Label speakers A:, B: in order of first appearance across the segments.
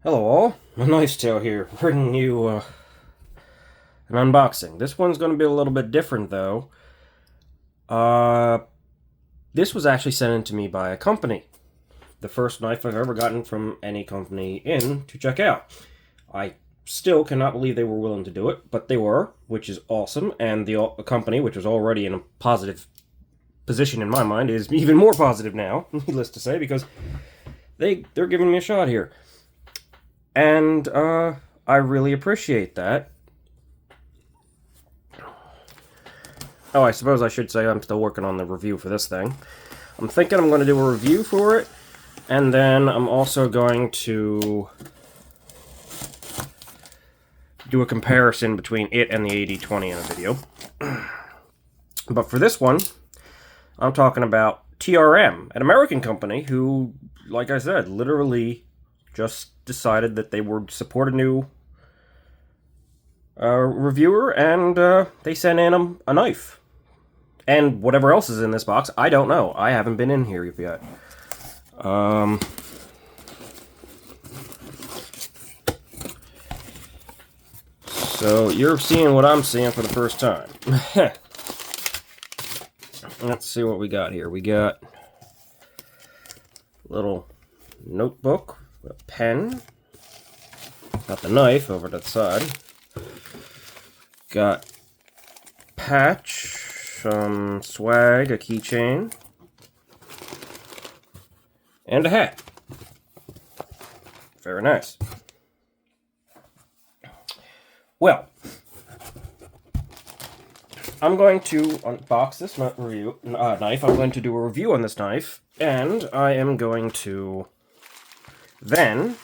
A: Hello all, Nice Tail here, bringing you an unboxing. This one's going to be a little bit different though. This was actually sent in to me by a company. The first knife I've ever gotten from any company in to check out. I still cannot believe they were willing to do it, but they were, which is awesome, and the company, which was already in a positive position in my mind, is even more positive now, needless to say, because they're giving me a shot here. And I really appreciate that. Oh, I suppose I should say I'm still working on the review for this thing. I'm thinking I'm going to do a review for it, and then I'm also going to do a comparison between it and the 8020 in a video. But for this one, I'm talking about TRM, an American company who, like I said, literally just decided that they would support a new reviewer, and they sent in a knife. And whatever else is in this box, I don't know. I haven't been in here yet. So you're seeing what I'm seeing for the first time. Let's see what we got here. We got a little notebook, a pen, got the knife over to the side, got patch, some swag, a keychain, and a hat. Very nice. Well, I'm going to unbox this knife. I'm going to do a review on this knife, and I am going to then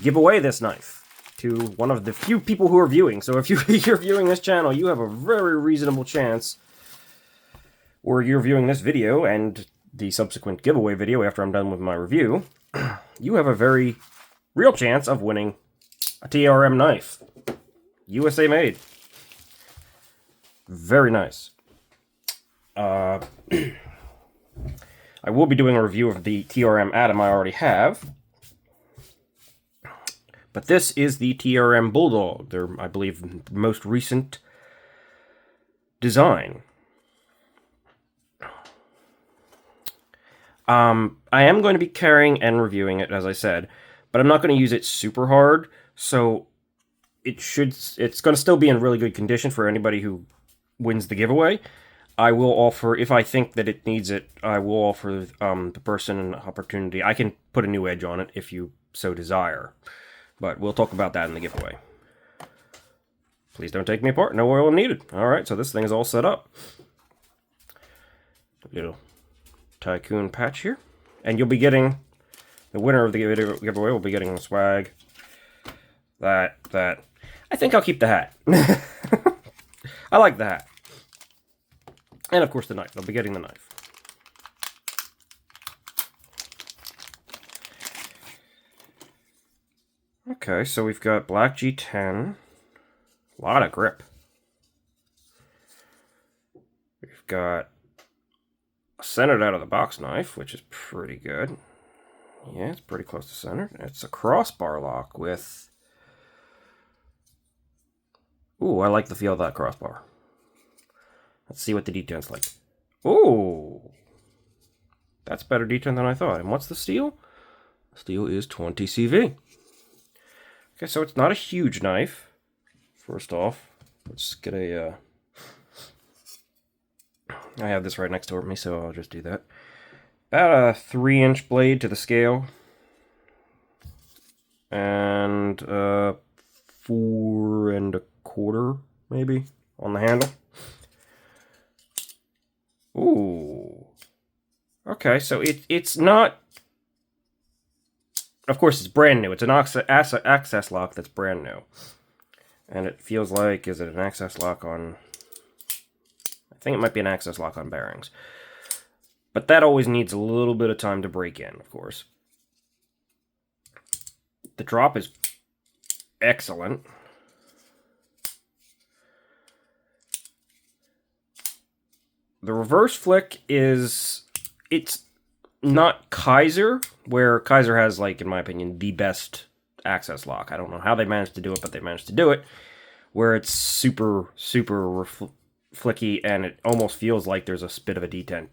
A: give away this knife to one of the few people who are viewing. So if you're viewing this channel, you have a very reasonable chance, or you're viewing this video and the subsequent giveaway video after I'm done with my review, you have a very real chance of winning a TRM knife. USA made. Very nice. I will be doing a review of the TRM Atom I already have. But this is the TRM Bulldog, their, I believe, most recent design. I am going to be carrying and reviewing it, as I said, but I'm not going to use it super hard, so it's going to still be in really good condition for anybody who wins the giveaway. I will offer, if I think that it needs it, I will offer the person an opportunity. I can put a new edge on it if you so desire. But we'll talk about that in the giveaway. Please don't take me apart. No oil needed. Alright, so this thing is all set up. Little tycoon patch here. And you'll be getting, the winner of the giveaway will be getting the swag. That. I think I'll keep the hat. I like the hat. And of course the knife. They'll be getting the knife. Okay, so we've got black G10. A lot of grip. We've got a centered out of the box knife, which is pretty good. Yeah, it's pretty close to center. It's a crossbar lock with... Ooh, I like the feel of that crossbar. Let's see what the deten's like. Ooh! That's better detent than I thought. And what's the steel? The steel is 20 CV. Okay, so it's not a huge knife. First off, let's get a... I have this right next to me, so I'll just do that. About a 3-inch blade to the scale. And 4 1/4, maybe, on the handle. Ooh. Okay, so it's not... Of course, it's brand new. It's an access lock that's brand new. And it feels like... Is it an access lock on... I think it might be an access lock on bearings. But that always needs a little bit of time to break in, of course. The drop is excellent. The reverse flick is... It's not Kaiser, where Kaiser has, like, in my opinion, the best access lock. I don't know how they managed to do it, but they managed to do it, where it's super, super flicky, and it almost feels like there's a bit of a detent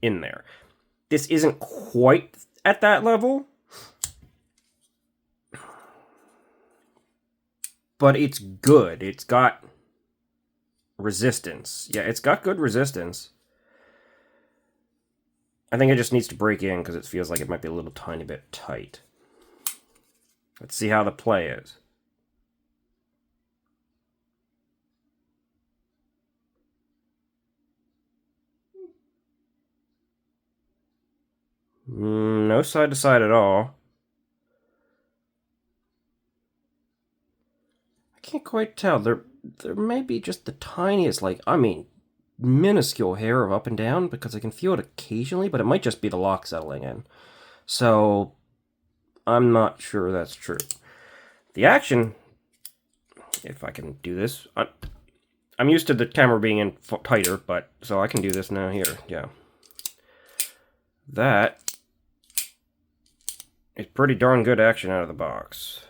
A: in there. This isn't quite at that level, but it's good. It's got resistance. Yeah, it's got good resistance. I think it just needs to break in because it feels like it might be a little tiny bit tight. Let's see how the play is. No side to side at all. I can't quite tell. There may be just the tiniest, like, I mean, minuscule hair of up and down because I can feel it occasionally, but it might just be the lock settling in. So, I'm not sure that's true. The action, if I can do this, I'm used to the camera being in tighter, but so I can do this now here. Yeah. That is pretty darn good action out of the box.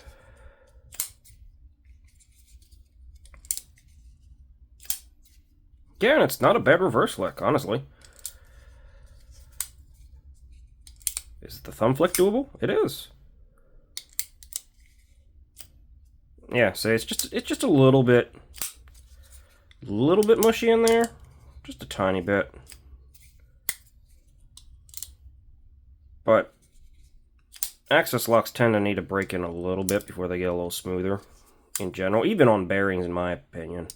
A: Yeah, and it's not a bad reverse flick, honestly. Is the thumb flick doable? It is. Yeah, so it's just a little bit mushy in there, just a tiny bit. But access locks tend to need to break in a little bit before they get a little smoother in general, even on bearings, in my opinion.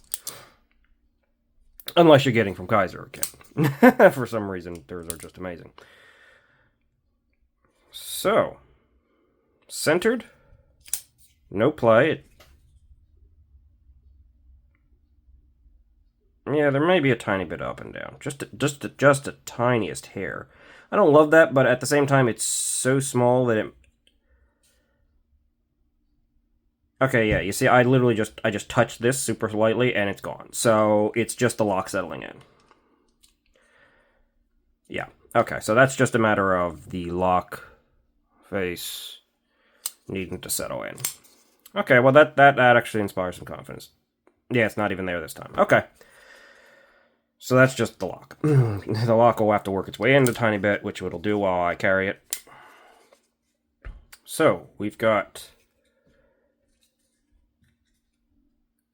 A: Unless you're getting from Kaiser again. For some reason, theirs are just amazing. So, centered, no play. Yeah, there may be a tiny bit up and down, just a tiniest hair. I don't love that, but at the same time, it's so small that it. Okay, yeah, you see, I just touched this super lightly, and it's gone. So, it's just the lock settling in. Yeah, okay, so that's just a matter of the lock face needing to settle in. Okay, well, that actually inspires some confidence. Yeah, it's not even there this time. Okay. So that's just the lock. The lock will have to work its way in a tiny bit, which it'll do while I carry it. So, we've got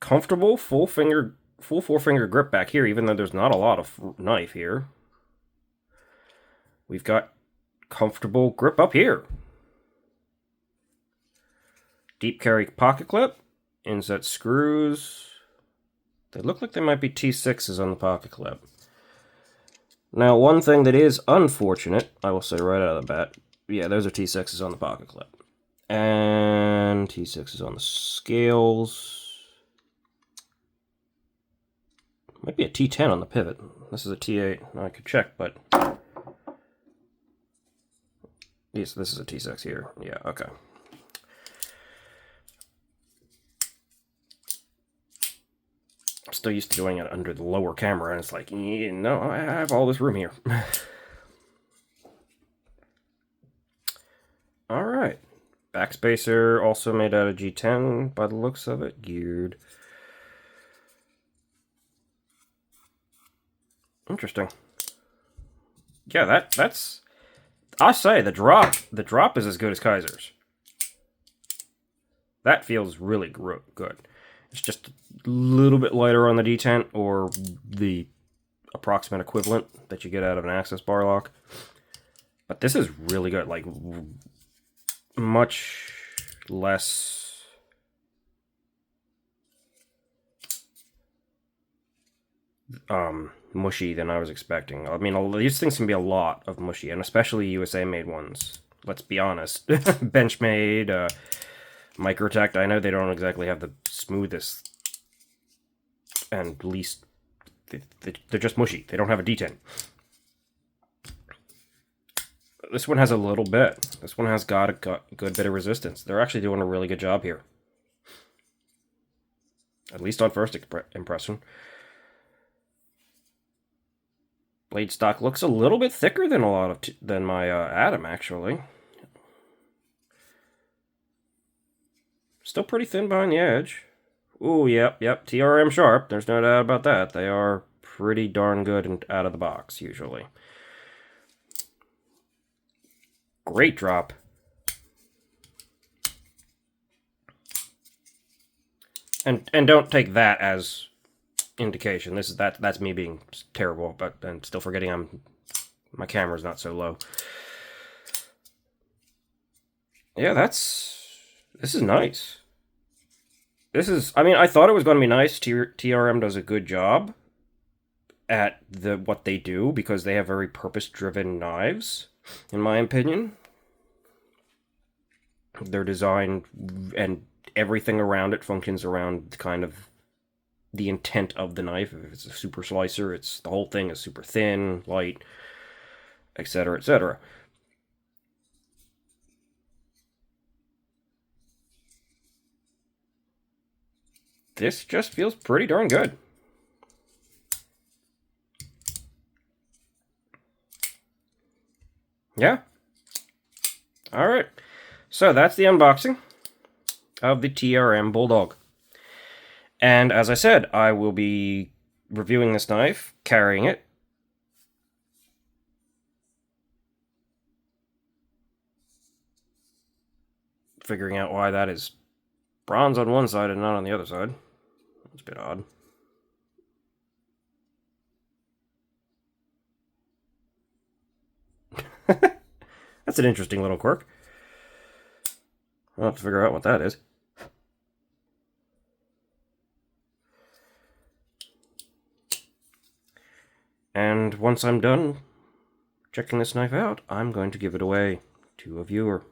A: comfortable full four-finger grip back here, even though there's not a lot of knife here. We've got comfortable grip up here. Deep carry pocket clip, inset screws. They look like they might be T6s on the pocket clip. Now, one thing that is unfortunate, I will say right out of the bat, yeah, those are T6s on the pocket clip. And T6s on the scales. Might be a T10 on the pivot. This is a T8. I could check, but... Yes, this is a T6 here. Yeah, okay. I'm still used to doing it under the lower camera, and it's like, no, I have all this room here. Alright. Backspacer, also made out of G10 by the looks of it. Geared. Interesting. Yeah, that's... I say, the drop is as good as Kaiser's. That feels really good. It's just a little bit lighter on the detent, or the approximate equivalent that you get out of an access bar lock. But this is really good, like, much less... mushy than I was expecting. I mean, these things can be a lot of mushy, and especially USA-made ones. Let's be honest. Benchmade, Microtech, I know they don't exactly have the smoothest and least... They're just mushy. They don't have a detent. This one has a little bit. This one has got a good bit of resistance. They're actually doing a really good job here. At least on first impression. Blade stock looks a little bit thicker than than my Atom, actually. Still pretty thin behind the edge. Ooh, yep. TRM sharp. There's no doubt about that. They are pretty darn good and out of the box, usually. Great drop. And don't take that as indication. That's me being terrible, but I'm still forgetting my camera's not so low. Yeah, this is nice. I mean, I thought it was going to be nice. TRM does a good job at what they do because they have very purpose-driven knives, in my opinion. Their design and everything around it functions around kind of the intent of the knife. If it's a super slicer, the whole thing is super thin, light, etc., etc. This just feels pretty darn good. Yeah. Alright. So that's the unboxing of the TRM Bulldog. And as I said, I will be reviewing this knife, carrying it. Figuring out why that is bronze on one side and not on the other side. It's a bit odd. That's an interesting little quirk. I'll have to figure out what that is. And once I'm done checking this knife out, I'm going to give it away to a viewer.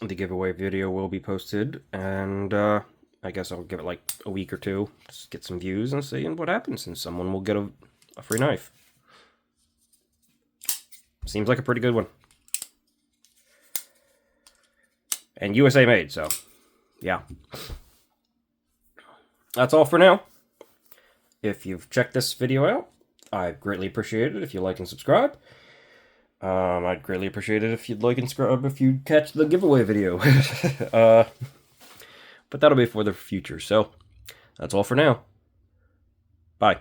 A: The giveaway video will be posted, and I guess I'll give it like a week or two, just get some views and see what happens, and someone will get a free knife. Seems like a pretty good one. And USA made, so yeah. That's all for now. If you've checked this video out, I'd greatly appreciate it if you like and subscribe. I'd greatly appreciate it if you'd like and subscribe if you catch the giveaway video. But that'll be for the future, so that's all for now. Bye.